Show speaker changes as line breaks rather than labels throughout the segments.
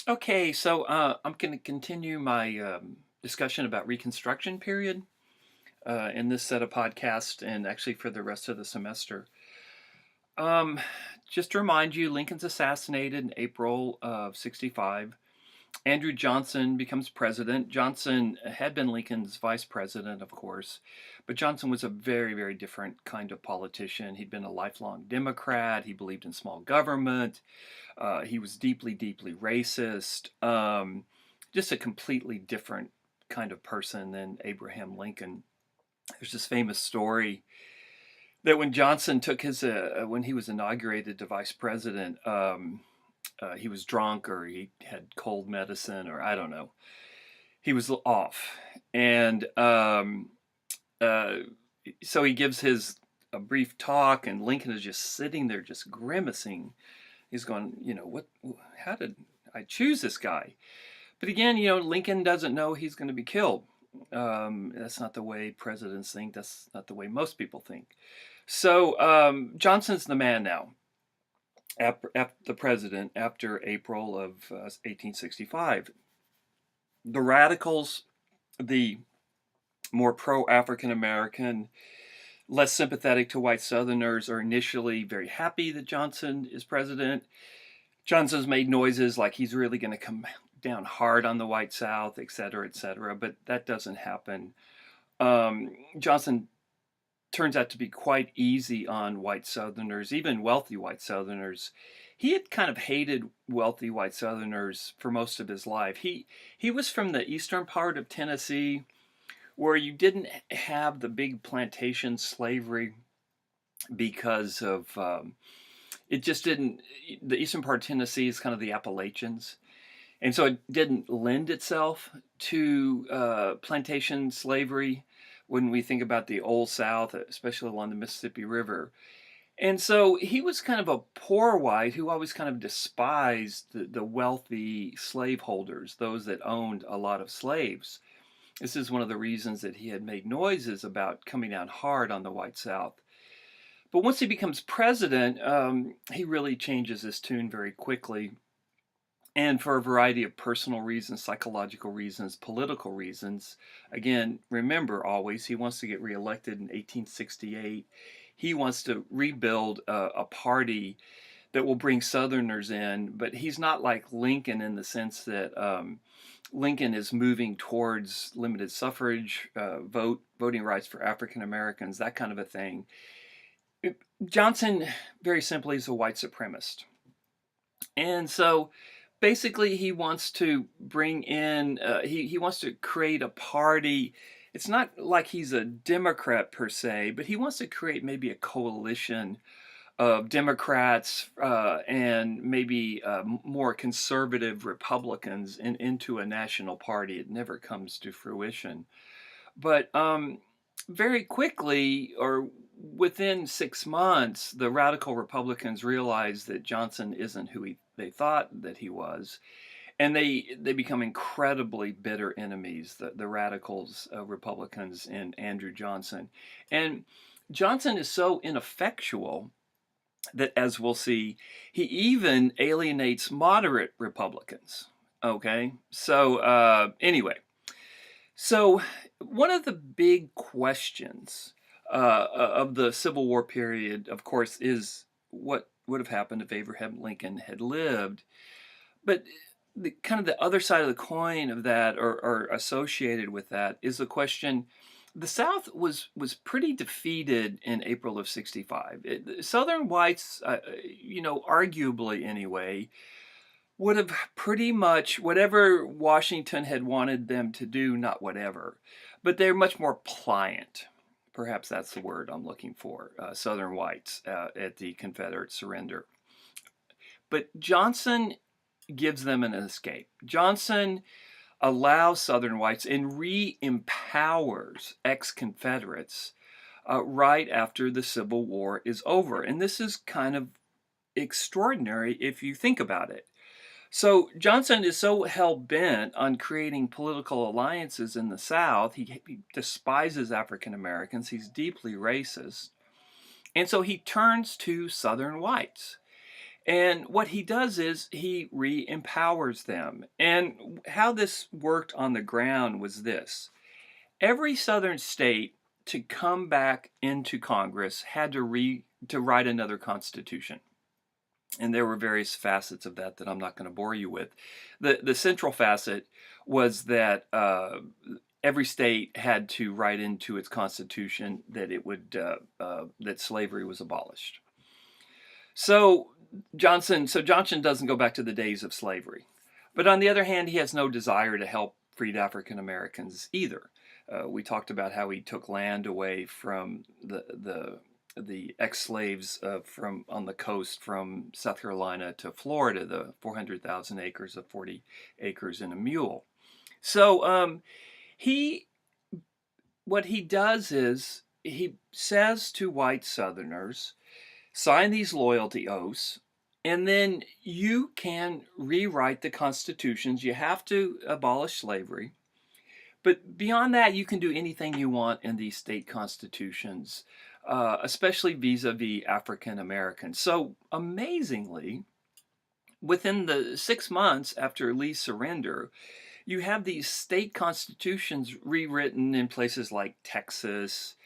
Okay, so I'm going to continue my discussion about Reconstruction period in this set of podcasts and actually for the rest of the semester. Um, just to remind you, Lincoln's assassinated in April of 65. Andrew Johnson becomes president. Johnson had been Lincoln's vice president, of course, but Johnson was a very, very different kind of politician. He'd been a lifelong Democrat. He believed in small government. He was deeply, deeply racist. Just a completely different kind of person than Abraham Lincoln. There's this famous story that when Johnson took when he was inaugurated to vice president, he was drunk or he had cold medicine or I don't know. He was off. And uh, so he gives a brief talk, and Lincoln is just sitting there, just grimacing. He's going, how did I choose this guy? But again, Lincoln doesn't know he's going to be killed. That's not the way presidents think. That's not the way most people think. So Johnson's the man now, the president after April of 1865. The radicals, the more pro-African American, less sympathetic to white Southerners, are initially very happy that Johnson is president. Johnson's made noises like he's really going to come down hard on the white South, et cetera, but that doesn't happen. Johnson turns out to be quite easy on white Southerners, even wealthy white Southerners. He had kind of hated wealthy white Southerners for most of his life. He was from the eastern part of Tennessee, where you didn't have the big plantation slavery because of it just didn't. The eastern part of Tennessee is kind of the Appalachians, and so it didn't lend itself to plantation slavery when we think about the Old South, especially along the Mississippi River. And so he was kind of a poor white who always kind of despised the wealthy slaveholders, those that owned a lot of slaves. This is one of the reasons that he had made noises about coming down hard on the white South. But once he becomes president, he really changes his tune very quickly. And for a variety of personal reasons, psychological reasons, political reasons. Again, remember always, he wants to get reelected in 1868. He wants to rebuild a party that will bring Southerners in, but he's not like Lincoln in the sense that Lincoln is moving towards limited suffrage, voting rights for African Americans, that kind of a thing. Johnson, very simply, is a white supremacist. And so basically he wants to bring in, he wants to create a party. It's not like he's a Democrat per se, but he wants to create maybe a coalition of Democrats and maybe more conservative Republicans into a national party. It never comes to fruition. But very quickly, or within 6 months, the radical Republicans realized that Johnson isn't who they thought that he was. And they become incredibly bitter enemies, the radicals, Republicans, and Andrew Johnson. And Johnson is so ineffectual that, as we'll see, he even alienates moderate Republicans. Okay, so anyway, so one of the big questions of the Civil War period, of course, is what would have happened if Abraham Lincoln had lived. But kind of the other side of the coin of that, or associated with that, is the question: the South was pretty defeated in April of 65. Southern whites, arguably anyway, would have pretty much, whatever Washington had wanted them to do, not whatever, but they're much more pliant. Perhaps that's the word I'm looking for, Southern whites at the Confederate surrender. But Johnson gives them an escape. Johnson allows Southern whites and re-empowers ex-Confederates right after the Civil War is over. And this is kind of extraordinary if you think about it. So Johnson is so hell-bent on creating political alliances in the South. He despises African Americans. He's deeply racist. And so he turns to Southern whites. And what he does is he re-empowers them. And how this worked on the ground was this. Every southern state to come back into Congress had to write another constitution. And there were various facets of that that I'm not going to bore you with. The central facet was that every state had to write into its constitution that it would that slavery was abolished. So Johnson doesn't go back to the days of slavery, but on the other hand, he has no desire to help freed African Americans either. We talked about how he took land away from the ex-slaves from on the coast from South Carolina to Florida, the 400,000 acres of 40 acres and a mule. So he what he does is he says to white Southerners, sign these loyalty oaths, and then you can rewrite the constitutions. You have to abolish slavery. But beyond that, you can do anything you want in these state constitutions, especially vis-a-vis African Americans. So amazingly, within the 6 months after Lee's surrender, you have these state constitutions rewritten in places like Texas,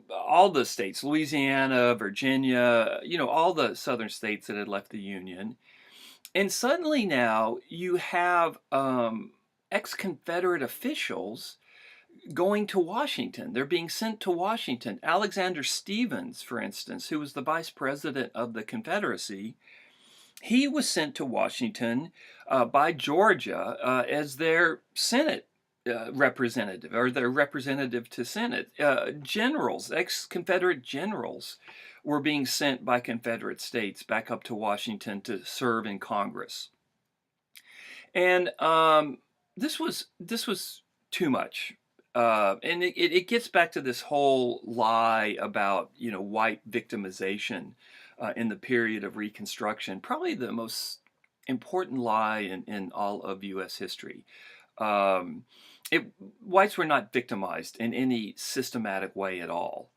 all the states, Louisiana, Virginia, all the southern states that had left the Union. And suddenly now you have ex-Confederate officials going to Washington. They're being sent to Washington. Alexander Stephens, for instance, who was the vice president of the Confederacy, he was sent to Washington by Georgia as their Senate representative, or their representative to Senate. Generals, ex-Confederate generals, were being sent by Confederate states back up to Washington to serve in Congress. And this was too much. And it gets back to this whole lie about white victimization in the period of Reconstruction, probably the most important lie in all of U.S. history. Whites were not victimized in any systematic way at all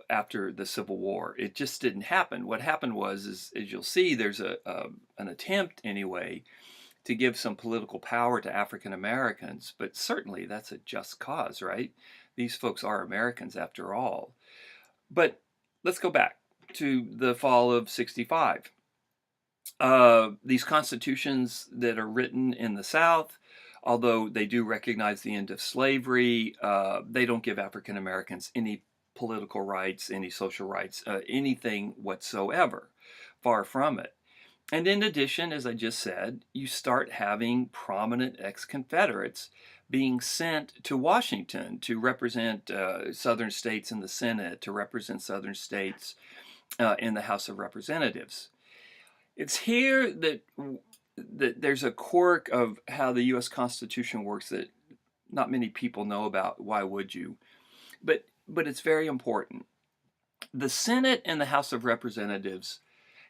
after the Civil War. It just didn't happen. What happened was, as you'll see, there's an attempt anyway to give some political power to African Americans, but certainly that's a just cause, right? These folks are Americans after all. But let's go back to the fall of '65. These constitutions that are written in the South, although they do recognize the end of slavery, they don't give African Americans any political rights, any social rights, anything whatsoever. Far from it. And in addition, as I just said, you start having prominent ex-Confederates being sent to Washington to represent southern states in the Senate, to represent southern states in the House of Representatives. It's here that there's a quirk of how the U.S. Constitution works that not many people know about. Why would you? But it's very important. The Senate and the House of Representatives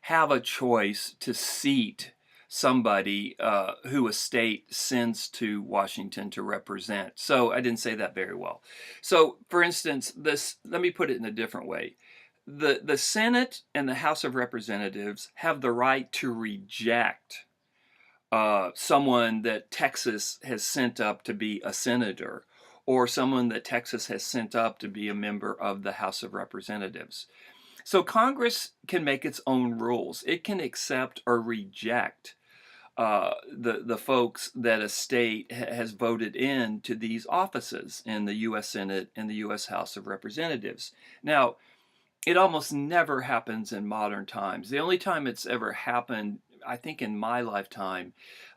have a choice to seat somebody who a state sends to Washington to represent. So I didn't say that very well. So for instance, let me put it in a different way. The Senate and the House of Representatives have the right to reject someone that Texas has sent up to be a senator, or someone that Texas has sent up to be a member of the House of Representatives. So Congress can make its own rules. It can accept or reject the folks that a state has voted in to these offices in the U.S. Senate and the U.S. House of Representatives. Now, it almost never happens in modern times. The only time it's ever happened, I think in my lifetime,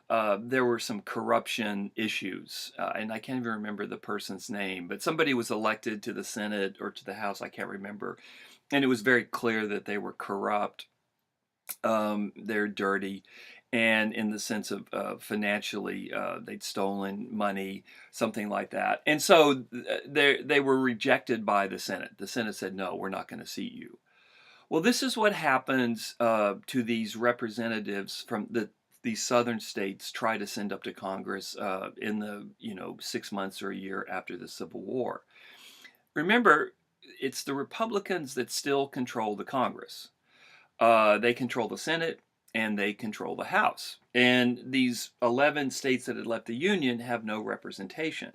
there were some corruption issues, and I can't even remember the person's name, but somebody was elected to the Senate or to the House, I can't remember, and it was very clear that they were corrupt, they're dirty, and in the sense of financially, they'd stolen money, something like that. And so they were rejected by the Senate. The Senate said, no, we're not going to seat you. Well, this is what happens to these representatives from these southern states try to send up to Congress in the 6 months or a year after the Civil War. Remember, it's the Republicans that still control the Congress. They control the Senate and they control the House. And these 11 states that had left the Union have no representation.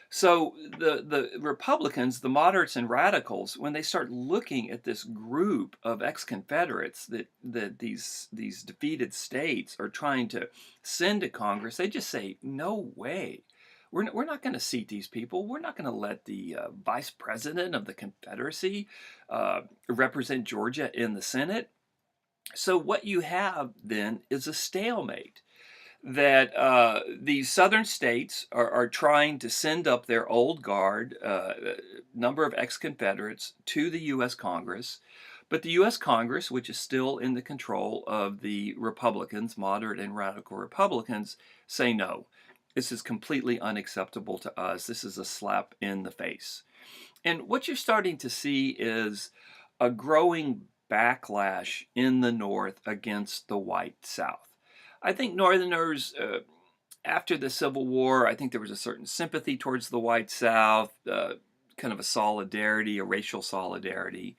So the Republicans, the moderates and radicals, when they start looking at this group of ex-Confederates that these defeated states are trying to send to Congress, they just say, no way. We're not going to seat these people. We're not going to let the vice president of the Confederacy represent Georgia in the Senate. So what you have then is a stalemate that these southern states are trying to send up their old guard, number of ex-Confederates, to the U.S. Congress. But the U.S. Congress, which is still in the control of the Republicans, moderate and radical Republicans, say no. This is completely unacceptable to us. This is a slap in the face. And what you're starting to see is a growing backlash in the North against the white South. I think Northerners, after the Civil War, I think there was a certain sympathy towards the white South, kind of a solidarity, a racial solidarity.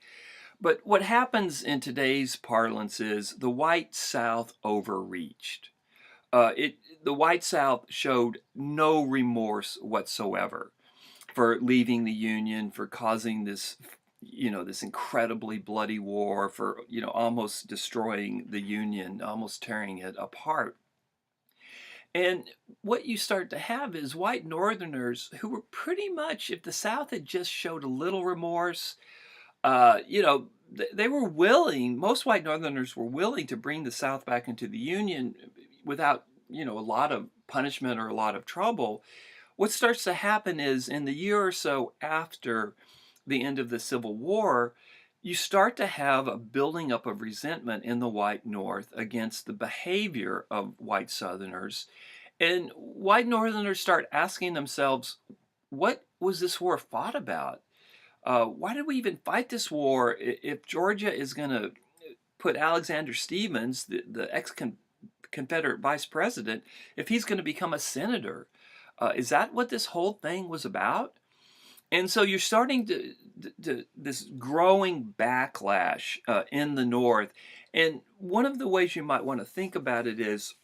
But what happens in today's parlance is the white South overreached. The white South showed no remorse whatsoever for leaving the Union, for causing this incredibly bloody war, for almost destroying the Union, almost tearing it apart. And what you start to have is white Northerners who were pretty much, if the South had just showed a little remorse, they were willing. Most white Northerners were willing to bring the South back into the Union without a lot of punishment or a lot of trouble. What starts to happen is in the year or so after the end of the Civil War, you start to have a building up of resentment in the white North against the behavior of white Southerners. And white Northerners start asking themselves, what was this war fought about? Why did we even fight this war if Georgia is going to put Alexander Stephens, the ex-Confederate vice president, if he's going to become a senator? Is that what this whole thing was about? And so you're starting to this growing backlash in the North. And one of the ways you might want to think about it is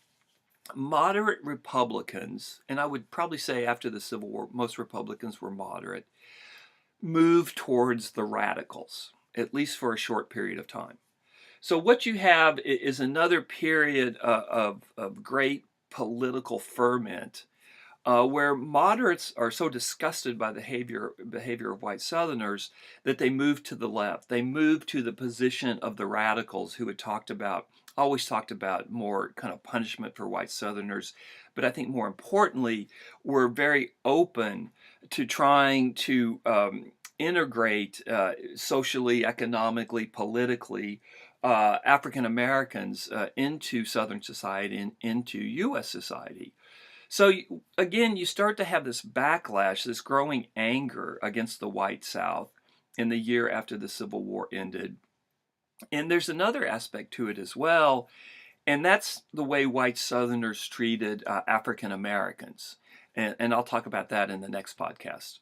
moderate Republicans, and I would probably say after the Civil War, most Republicans were moderate, move towards the radicals, at least for a short period of time. So what you have is another period of great political ferment where moderates are so disgusted by the behavior of white Southerners that they move to the left. They move to the position of the radicals who had always talked about more kind of punishment for white Southerners, but I think more importantly, were very open to trying to integrate socially, economically, politically African Americans into Southern society and into U.S. society. So again, you start to have this backlash, this growing anger against the white South in the year after the Civil War ended. And there's another aspect to it as well, and that's the way white Southerners treated African Americans. And I'll talk about that in the next podcast.